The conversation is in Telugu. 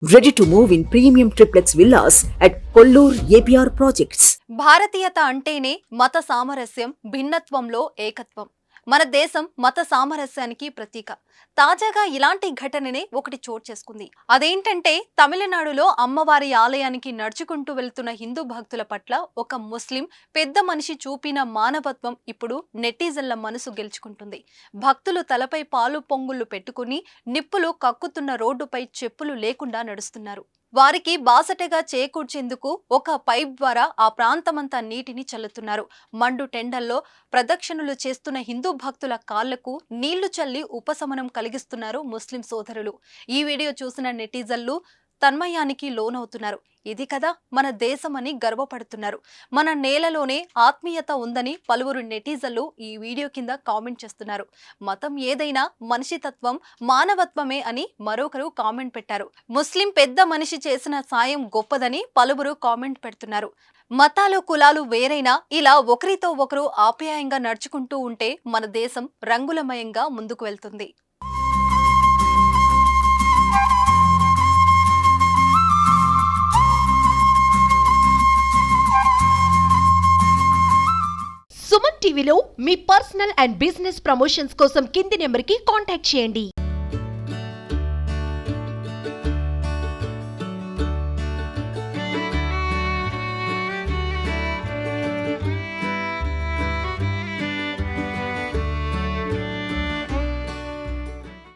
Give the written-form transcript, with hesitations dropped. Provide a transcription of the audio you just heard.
Ready to move in premium triplex villas at Kollur APR Projects. భారతీయత అంటేనే మత సామరస్యం, భిన్నత్వంలో ఏకత్వం. మన దేశం మత సామరస్యానికి ప్రతీక. తాజాగా ఇలాంటి ఘటననే ఒకటి చోటు చేసుకుంది. అదేంటంటే తమిళనాడులో అమ్మవారి ఆలయానికి నడుచుకుంటూ వెళ్తున్న హిందూ భక్తుల పట్ల ఒక ముస్లిం పెద్ద మనిషి చూపిన మానవత్వం ఇప్పుడు నెటిజన్ల మనసు గెలుచుకుంటుంది. భక్తులు తలపై పాలు పొంగుళ్లు పెట్టుకుని నిప్పులు కక్కుతున్న రోడ్డుపై చెప్పులు లేకుండా నడుస్తున్నారు. వారికి బాసటగా చేకూర్చేందుకు ఒక పైప్ ద్వారా ఆ ప్రాంతమంతా నీటిని చల్లుతున్నారు. మండు టెండల్లో ప్రదక్షిణలు చేస్తున్న హిందూ భక్తుల కాళ్లకు నీళ్లు చల్లి ఉపశమనం కలిగిస్తున్నారు ముస్లిం సోదరులు. ఈ వీడియో చూసిన నెటిజన్లు తన్మయానికి లోనవుతున్నారు. ఇది కదా మన దేశమని గర్వపడుతున్నారు. మన నేలలోనే ఆత్మీయత ఉందని పలువురు నెటిజన్లు ఈ వీడియో కింద కామెంట్ చేస్తున్నారు. మతం ఏదైనా మనిషితత్వం మానవత్వమే అని మరొకరు కామెంట్ పెట్టారు. ముస్లిం పెద్ద మనిషి చేసిన సాయం గొప్పదని పలువురు కామెంట్ పెడుతున్నారు. మతాలు కులాలు వేరైనా ఇలా ఒకరితో ఒకరు ఆప్యాయంగా నడుచుకుంటూ ఉంటే మన దేశం రంగులమయంగా ముందుకు వెళ్తుంది. సుమన్ టీవీలో మీ పర్సనల్ అండ్ బిజినెస్ ప్రమోషన్స్ కోసం కింది నెంబర్కి కాంటాక్ట్ చేయండి.